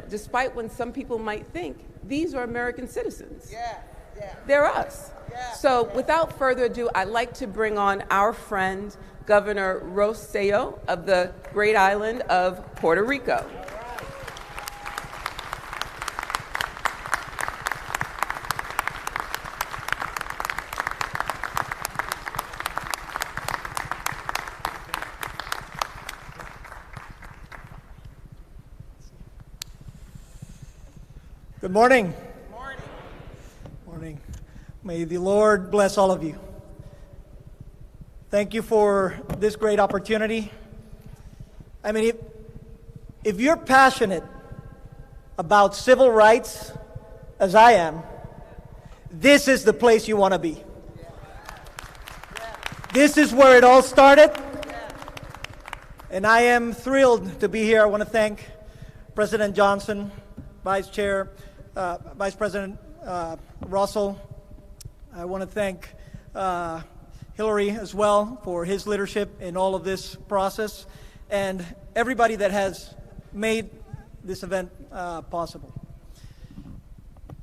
despite when some people might think, these are American citizens. Yeah. They're us. Yeah. So without further ado, I'd like to bring on our friend, Governor Rosselló of the great island of Puerto Rico. Good morning. Morning. Morning. May the Lord bless all of you. Thank you for this great opportunity. I mean, if you're passionate about civil rights, as I am, this is the place you want to be. This is where it all started. And I am thrilled to be here. I want to thank President Johnson, Vice President Russell. I want to thank Hillary as well for his leadership in all of this process, and everybody that has made this event possible.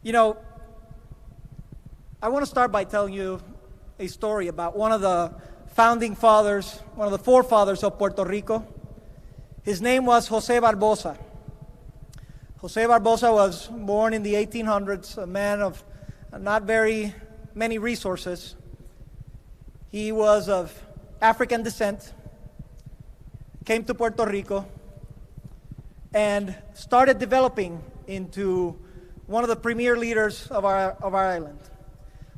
I want to start by telling you a story about one of the founding fathers, one of the forefathers of Puerto Rico. His name was Jose Barbosa. Jose Barbosa was born in the 1800s, a man of not very many resources. He was of African descent, came to Puerto Rico, and started developing into one of the premier leaders of our island.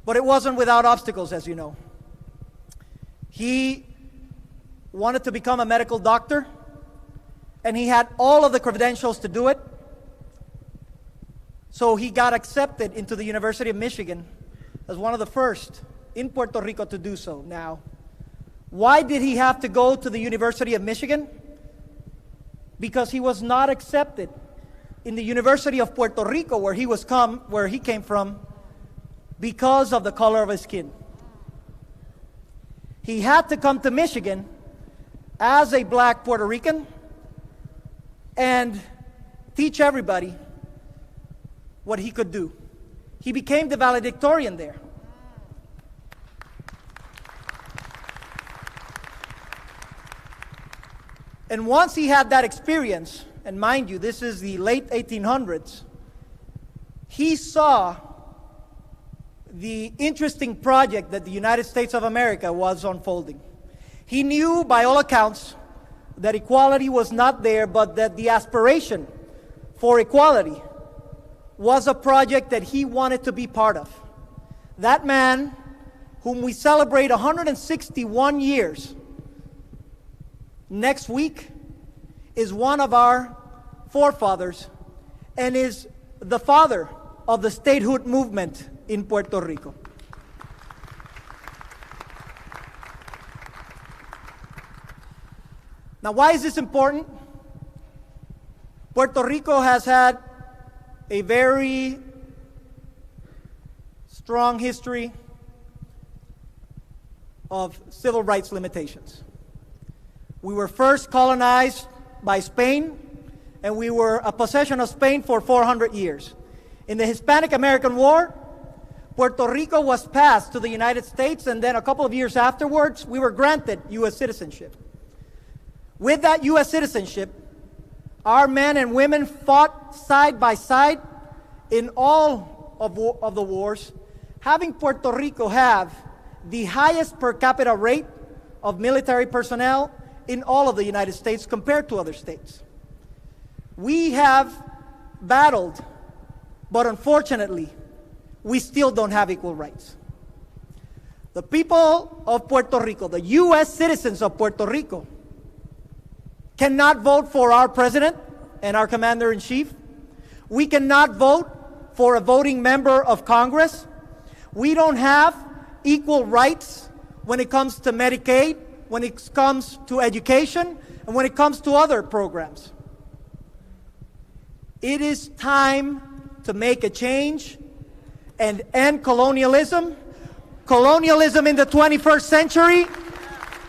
But it wasn't without obstacles, as you know. He wanted to become a medical doctor, and he had all of the credentials to do it. So he got accepted into the University of Michigan as one of the first in Puerto Rico to do so. Now, why did he have to go to the University of Michigan? Because he was not accepted in the University of Puerto Rico, where he came from, because of the color of his skin. He had to come to Michigan as a black Puerto Rican and teach everybody what he could do. He became the valedictorian there. And once he had that experience, and mind you, this is the late 1800s, he saw the interesting project that the United States of America was unfolding. He knew, by all accounts, that equality was not there, but that the aspiration for equality was a project that he wanted to be part of. That man, whom we celebrate 161 years next week, is one of our forefathers and is the father of the statehood movement in Puerto Rico. Now, why is this important? Puerto Rico has had a very strong history of civil rights limitations. We were first colonized by Spain, and we were a possession of Spain for 400 years. In the Hispanic American War, Puerto Rico was passed to the United States, and then a couple of years afterwards, we were granted U.S. citizenship. With that U.S. citizenship, our men and women fought side by side in all of the wars, having Puerto Rico have the highest per capita rate of military personnel in all of the United States compared to other states. We have battled, but unfortunately, we still don't have equal rights. The people of Puerto Rico, the U.S. citizens of Puerto Rico, cannot vote for our president and our commander-in-chief. We cannot vote for a voting member of Congress. We don't have equal rights when it comes to Medicaid, when it comes to education, and when it comes to other programs. It is time to make a change and end colonialism. Colonialism in the 21st century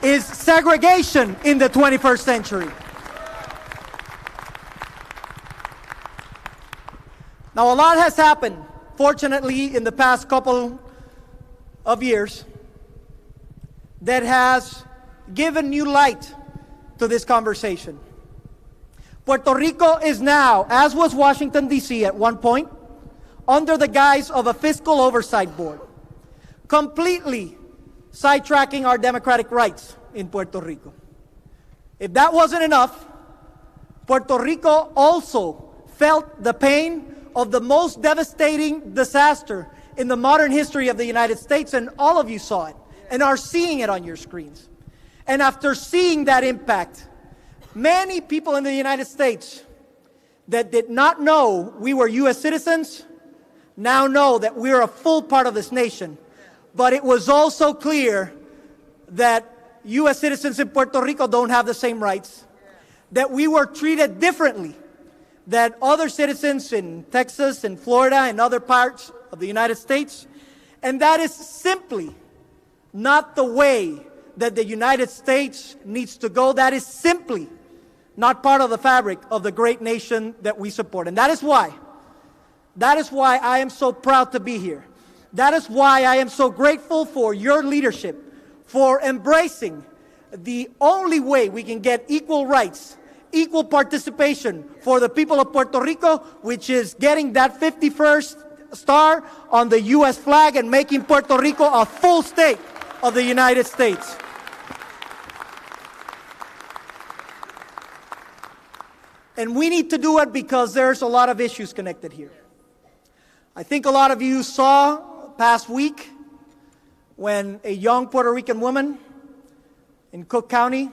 is segregation in the 21st century. Now, a lot has happened, fortunately, in the past couple of years that has given new light to this conversation. Puerto Rico is now, as was Washington, D.C. at one point, under the guise of a fiscal oversight board, completely sidetracking our democratic rights in Puerto Rico. If that wasn't enough, Puerto Rico also felt the pain of the most devastating disaster in the modern history of the United States, and all of you saw it and are seeing it on your screens. And after seeing that impact, many people in the United States that did not know we were U.S. citizens now know that we're a full part of this nation. But it was also clear that U.S. citizens in Puerto Rico don't have the same rights, that we were treated differently than other citizens in Texas and Florida and other parts of the United States. And that is simply not the way that the United States needs to go. That is simply not part of the fabric of the great nation that we support. And that is why I am so proud to be here. That is why I am so grateful for your leadership, for embracing the only way we can get equal rights, equal participation for the people of Puerto Rico, which is getting that 51st star on the U.S. flag and making Puerto Rico a full state of the United States. And we need to do it because there's a lot of issues connected here. I think a lot of you saw past week when a young Puerto Rican woman in Cook County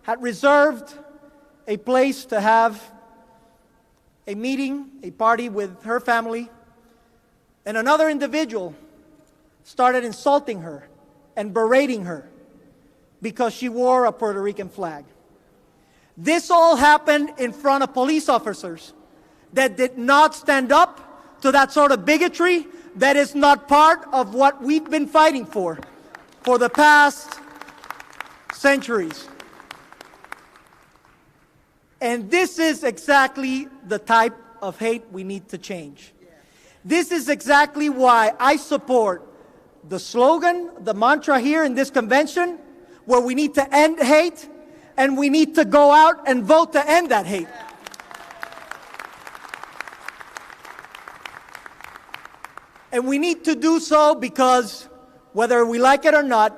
had reserved a place to have a meeting, a party with her family, and another individual started insulting her and berating her because she wore a Puerto Rican flag. This all happened in front of police officers that did not stand up to that sort of bigotry that is not part of what we've been fighting for the past centuries. And this is exactly the type of hate we need to change. This is exactly why I support the slogan, the mantra here in this convention, where we need to end hate, and we need to go out and vote to end that hate. And we need to do so because, whether we like it or not,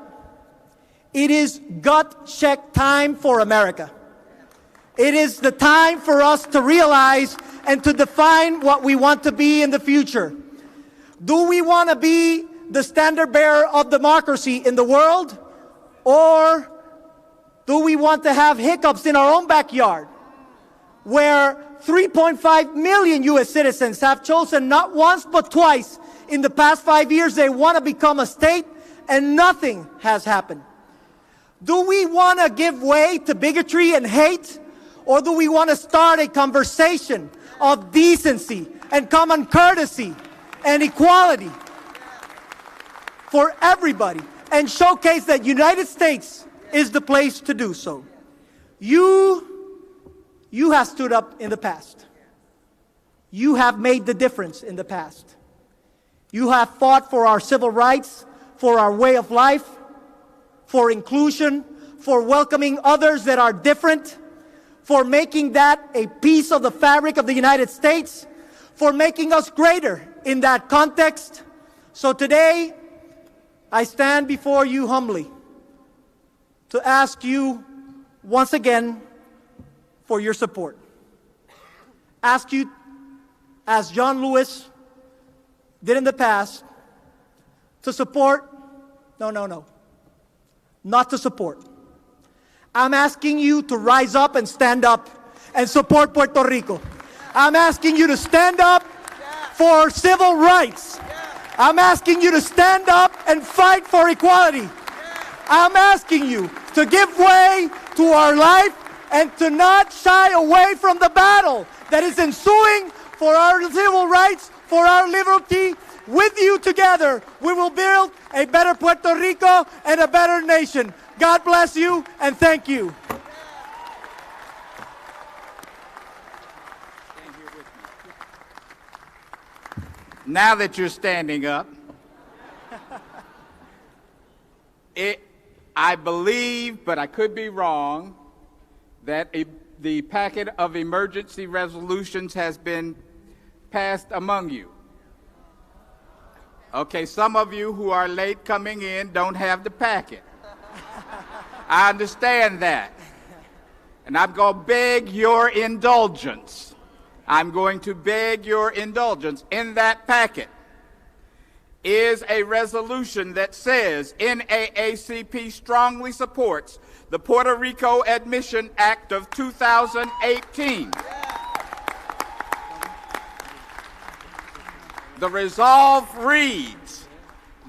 it is gut check time for America. It is the time for us to realize and to define what we want to be in the future. Do we want to be the standard bearer of democracy in the world? Or do we want to have hiccups in our own backyard, where 3.5 million U.S. citizens have chosen not once but twice in the past 5 years they want to become a state, and nothing has happened? Do we want to give way to bigotry and hate? Or do we want to start a conversation of decency and common courtesy and equality for everybody, and showcase that United States is the place to do so? You have stood up in the past. You have made the difference in the past. You have fought for our civil rights, for our way of life, for inclusion, for welcoming others that are different, for making that a piece of the fabric of the United States, for making us greater in that context. So today, I stand before you humbly to ask you once again for your support. Ask you, as John Lewis did in the past, to support, not to support. I'm asking you to rise up and stand up and support Puerto Rico. I'm asking you to stand up for civil rights. I'm asking you to stand up and fight for equality. I'm asking you to give way to our life and to not shy away from the battle that is ensuing for our civil rights, for our liberty. With you together, we will build a better Puerto Rico and a better nation. God bless you, and thank you. Now that you're standing up, I believe, but I could be wrong, that the packet of emergency resolutions has been passed among you. Okay, some of you who are late coming in don't have the packet. I understand that. And I'm going to beg your indulgence. I'm going to beg your indulgence. In that packet is a resolution that says NAACP strongly supports the Puerto Rico Admission Act of 2018. The resolve reads,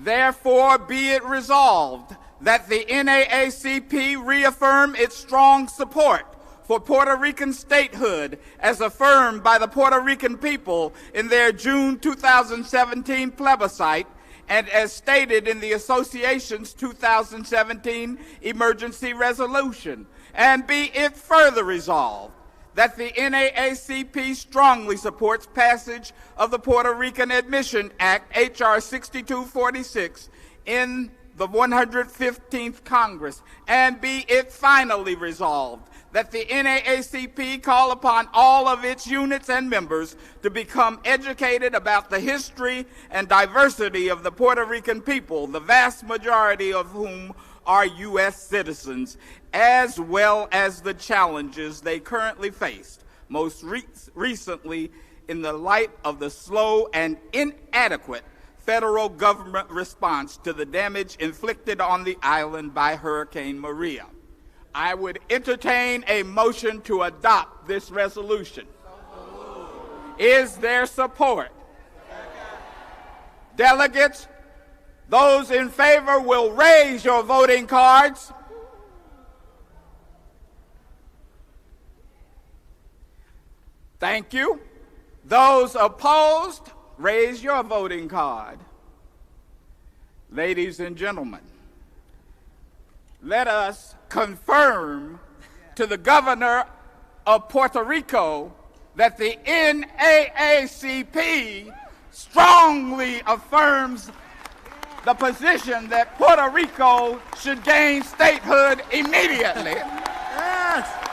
therefore be it resolved that the NAACP reaffirm its strong support for Puerto Rican statehood as affirmed by the Puerto Rican people in their June 2017 plebiscite and as stated in the association's 2017 emergency resolution. And be it further resolved that the NAACP strongly supports passage of the Puerto Rican Admission Act, H.R. 6246, in the 115th Congress. And be it finally resolved that the NAACP call upon all of its units and members to become educated about the history and diversity of the Puerto Rican people, the vast majority of whom are U.S. citizens, as well as the challenges they currently face, most recently in the light of the slow and inadequate federal government response to the damage inflicted on the island by Hurricane Maria. I would entertain a motion to adopt this resolution. Is there support? Delegates, those in favor will raise your voting cards. Thank you. Those opposed, raise your voting card. Ladies and gentlemen, let us confirm to the governor of Puerto Rico that the NAACP strongly affirms the position that Puerto Rico should gain statehood immediately. Yes.